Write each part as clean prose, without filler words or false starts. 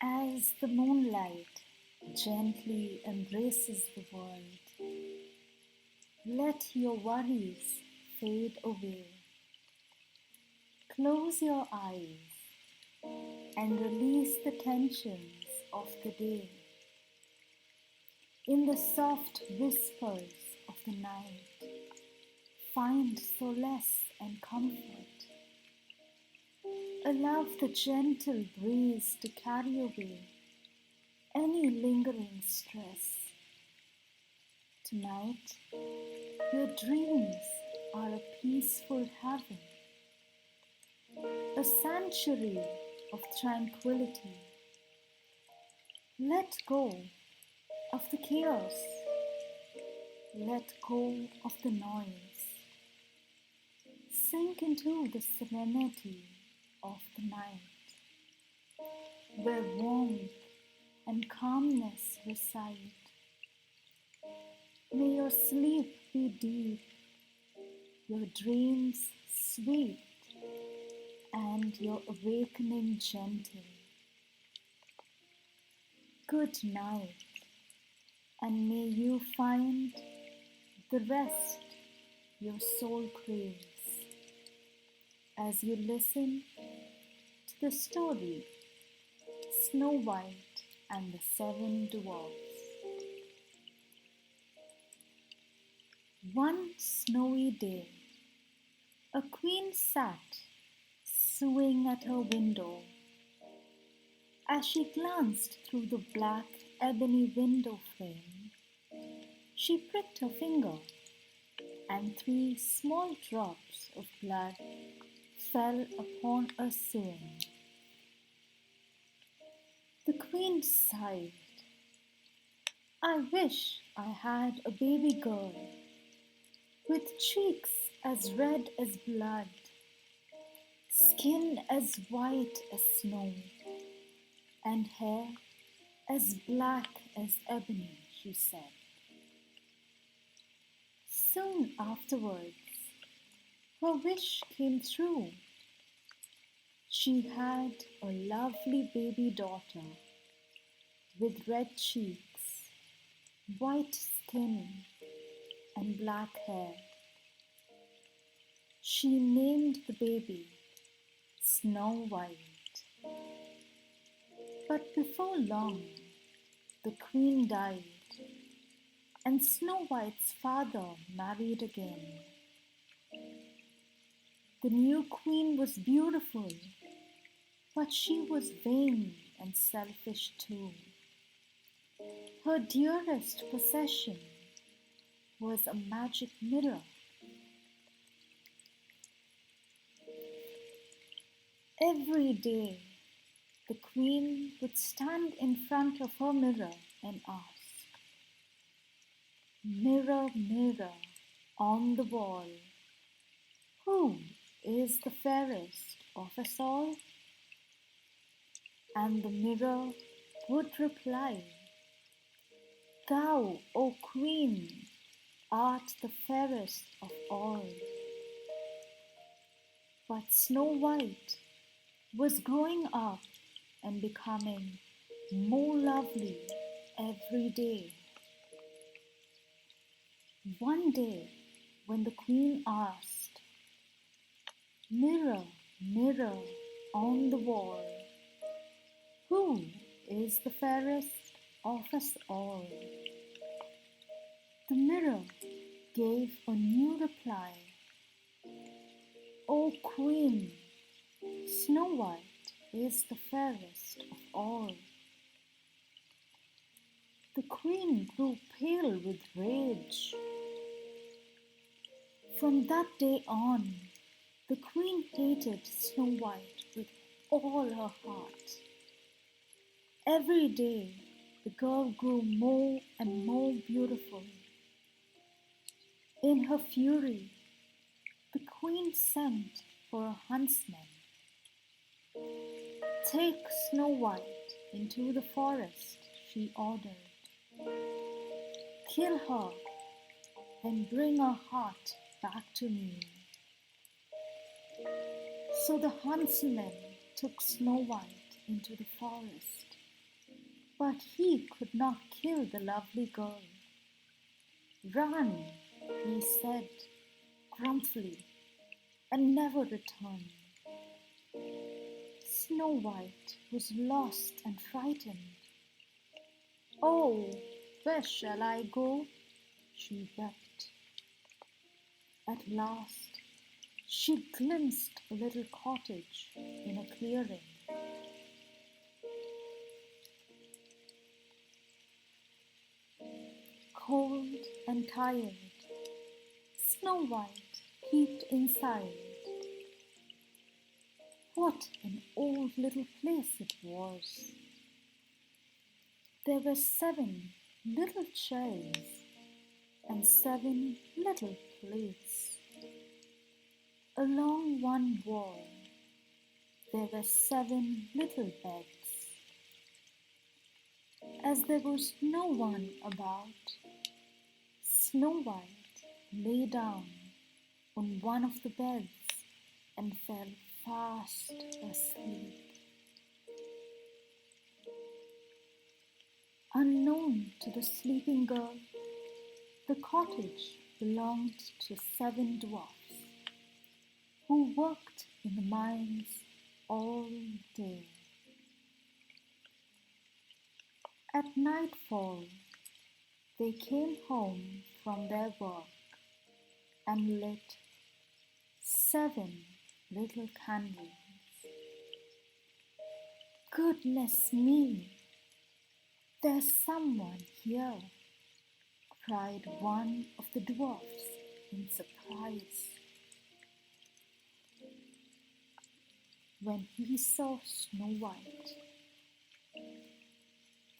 As the moonlight gently embraces the world, let your worries fade away. Close your eyes and release the tensions of the day. In the soft whispers of the night, find solace and comfort. Allow the gentle breeze to carry away any lingering stress. Tonight, your dreams are a peaceful heaven, a sanctuary of tranquility. Let go of the chaos. Let go of the noise. Sink into the serenity of the night, where warmth and calmness reside. May your sleep be deep, your dreams sweet, and your awakening gentle. Good night, and may you find the rest your soul craves as you listen to the story Snow White and the Seven Dwarfs. One snowy day, a queen sat sewing at her window. As she glanced through the black ebony window frame, she pricked her finger, and 3 small drops of blood fell upon her sewing. The queen sighed. I wish I had a baby girl with cheeks as red as blood, skin as white as snow, and hair as black as ebony, she said. Soon afterwards, her wish came true. She had a lovely baby daughter with red cheeks, white skin, and black hair. She named the baby Snow White. But before long, the queen died, and Snow White's father married again. The new queen was beautiful, but she was vain and selfish too. Her dearest possession was a magic mirror. Every day, the queen would stand in front of her mirror and ask, Mirror, mirror on the wall, who is the fairest of us all? And the mirror would reply, Thou, O Queen, art the fairest of all. But Snow White was growing up and becoming more lovely every day. One day, when the queen asked, Mirror, mirror on the wall, who is the fairest of us all? The mirror gave a new reply. O Queen, Snow White is the fairest of all. The queen grew pale with rage. From that day on, the queen hated Snow White with all her heart. Every day, the girl grew more and more beautiful. In her fury, the queen sent for a huntsman. Take Snow White into the forest, she ordered. Kill her and bring her heart back to me. So the huntsman took Snow White into the forest. But he could not kill the lovely girl. "Run," he said grumpily, "and never return." Snow White was lost and frightened. "Oh, where shall I go?" she wept. At last she glimpsed a little cottage in a clearing. Cold and tired, Snow White peeped inside. What an old little place it was! There were 7 little chairs and 7 little plates. Along one wall there were 7 little beds. As there was no one about, Snow White lay down on one of the beds and fell fast asleep. Unknown to the sleeping girl, the cottage belonged to 7 dwarfs who worked in the mines all day. At nightfall, they came home from their work and lit 7 little candles. "Goodness me! There's someone here!" cried one of the dwarfs in surprise. When he saw Snow White,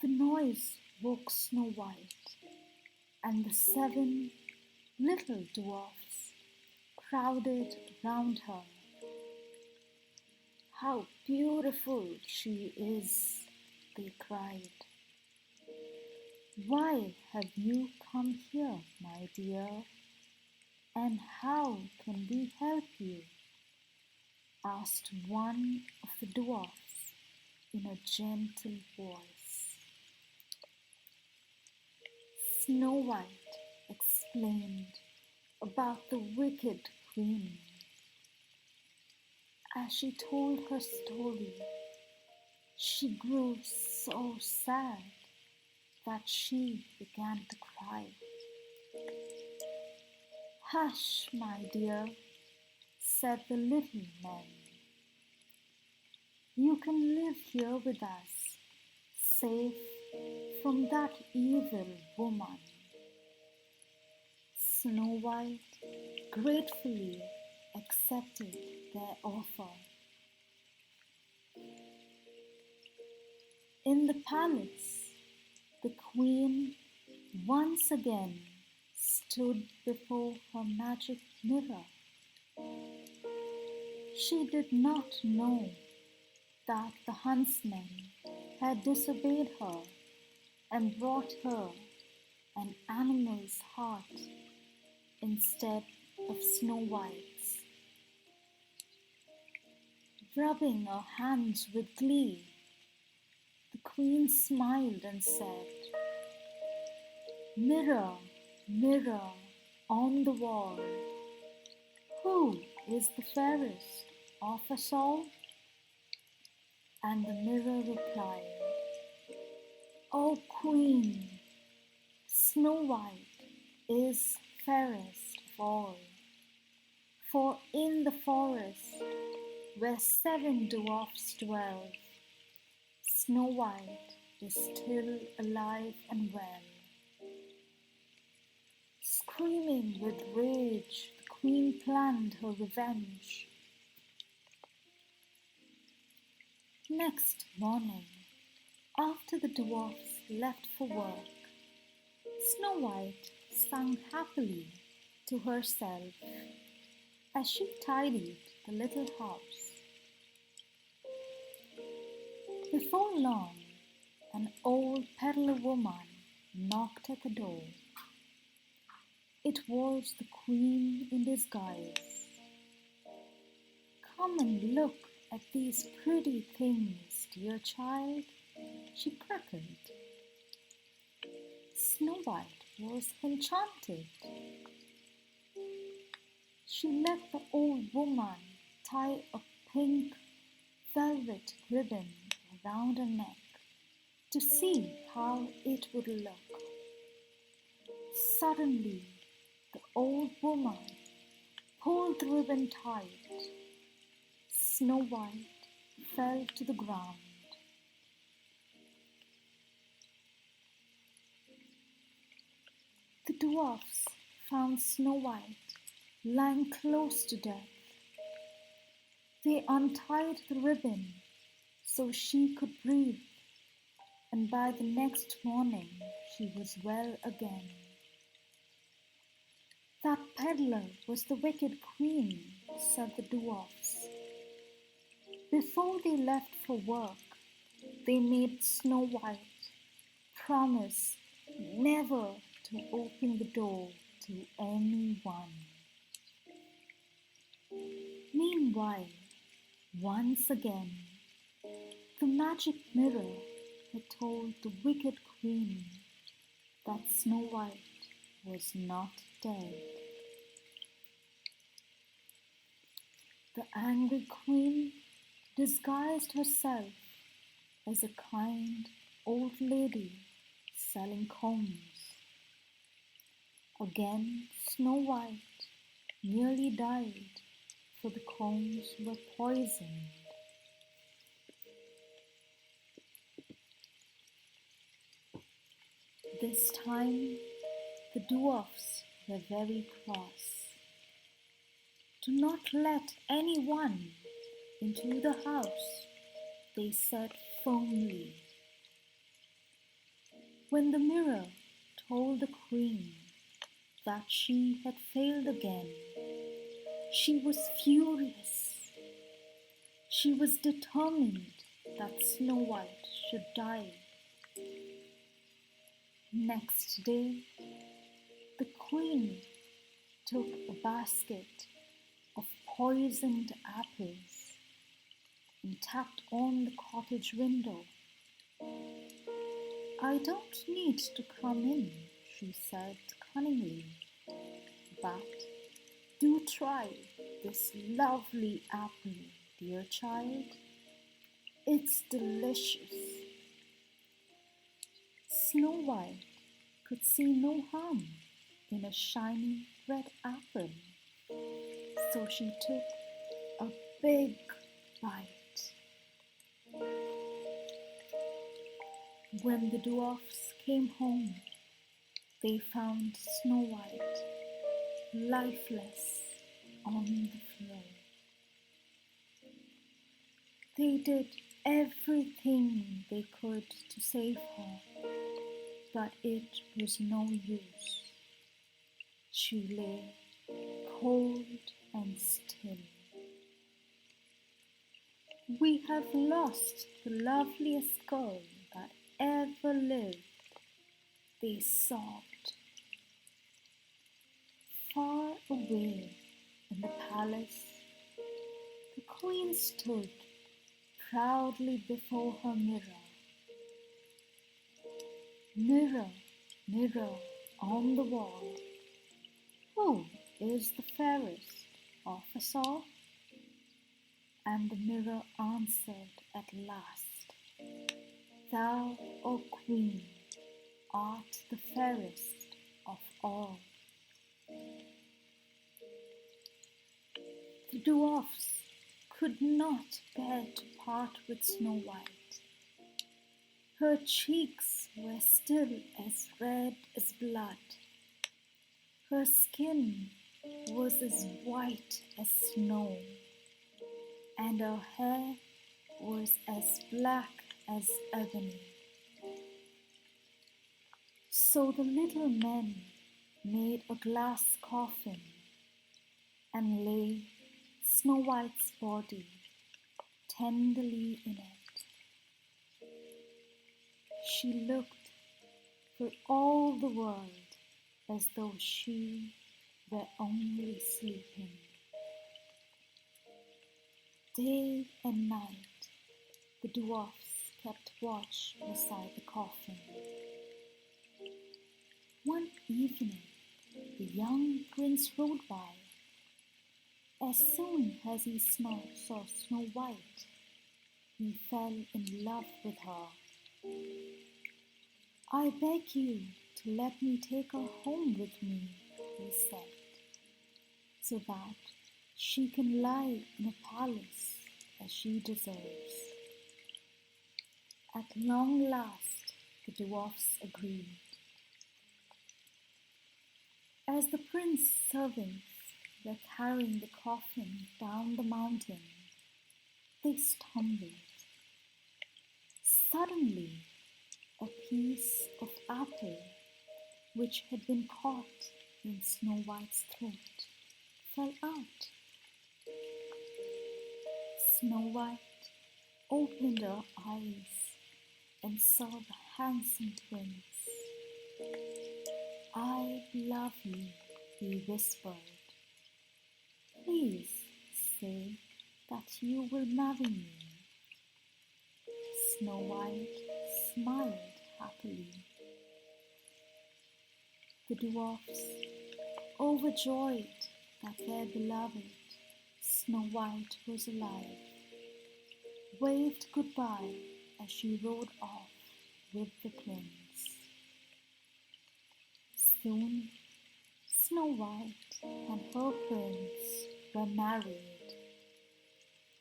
the noise woke Snow White, and the 7 little dwarfs crowded round her. "How beautiful she is!" they cried. "Why have you come here, my dear? And how can we help you?" asked one of the dwarfs in a gentle voice. Snow White explained about the wicked queen. As she told her story, she grew so sad that she began to cry. "Hush, my dear," said the little men. "You can live here with us, safe from that evil woman." Snow White gratefully accepted their offer. In the palace, the queen once again stood before her magic mirror. She did not know that the huntsman had disobeyed her and brought her an animal's heart instead of Snow White's. Rubbing her hands with glee, the queen smiled and said, "Mirror, mirror on the wall, who is the fairest of us all?" And the mirror replied, "O Queen, Snow White is fairest of all, for in the forest where 7 dwarfs dwell, Snow White is still alive and well." Screaming with rage, the queen planned her revenge. Next morning, after the dwarfs left for work, Snow White sang happily to herself as she tidied the little house. Before long, an old peddler woman knocked at the door. It was the queen in disguise. "Come and look at these pretty things, dear child," she cackled. Snow White was enchanted. She let the old woman tie a pink velvet ribbon around her neck to see how it would look. Suddenly, the old woman pulled the ribbon tight. Snow White fell to the ground. The dwarfs found Snow White lying close to death. They untied the ribbon so she could breathe, and by the next morning she was well again. That peddler was the wicked queen, said the dwarfs. Before they left for work, they made Snow White promise never to open the door to anyone. Meanwhile, once again, the magic mirror had told the wicked queen that Snow White was not dead. The angry queen disguised herself as a kind old lady selling combs. Again, Snow White nearly died, for the combs were poisoned. This time, the dwarfs were very cross. Do not let anyone into the house, they said firmly. When the mirror told the queen that she had failed again, she was furious. She was determined that Snow White should die. Next day, the queen took a basket of poisoned apples and tapped on the cottage window. I don't need to come in, she said cunningly, but do try this lovely apple, dear child. It's delicious. Snow White could see no harm in a shiny red apple, so she took a big bite. When the dwarfs came home, they found Snow White lifeless on the floor. They did everything they could to save her, but it was no use. She lay cold and still. We have lost the loveliest girl that ever lived, they sobbed. Far away in the palace, the queen stood proudly before her mirror. Mirror, mirror on the wall, who is the fairest of us all? And the mirror answered at last, Thou, O Queen, art the fairest of all. The dwarfs could not bear to part with Snow White. Her cheeks were still as red as blood. Her skin was as white as snow, and her hair was as black as ebony. So the little men made a glass coffin and laid Snow White's body tenderly in it. She looked for all the world as though she were only sleeping. Day and night the dwarfs kept watch beside the coffin. One evening, the young prince rode by. As soon as he saw Snow White, he fell in love with her. "I beg you to let me take her home with me," he said, "so that she can lie in a palace as she deserves." At long last, the dwarfs agreed. As the prince's servants were carrying the coffin down the mountain, they stumbled. Suddenly, a piece of apple, which had been caught in Snow White's throat, fell out. Snow White opened her eyes and saw the handsome prince. "I love you," he whispered. "Please say that you will marry me." Snow White smiled happily. The dwarfs, overjoyed that their beloved Snow White was alive, waved goodbye as she rode off with the prince. Soon, Snow White and her prince were married.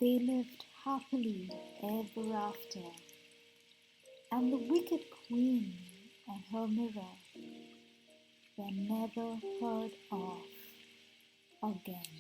They lived happily ever after, and the wicked queen and her mirror were never heard of again.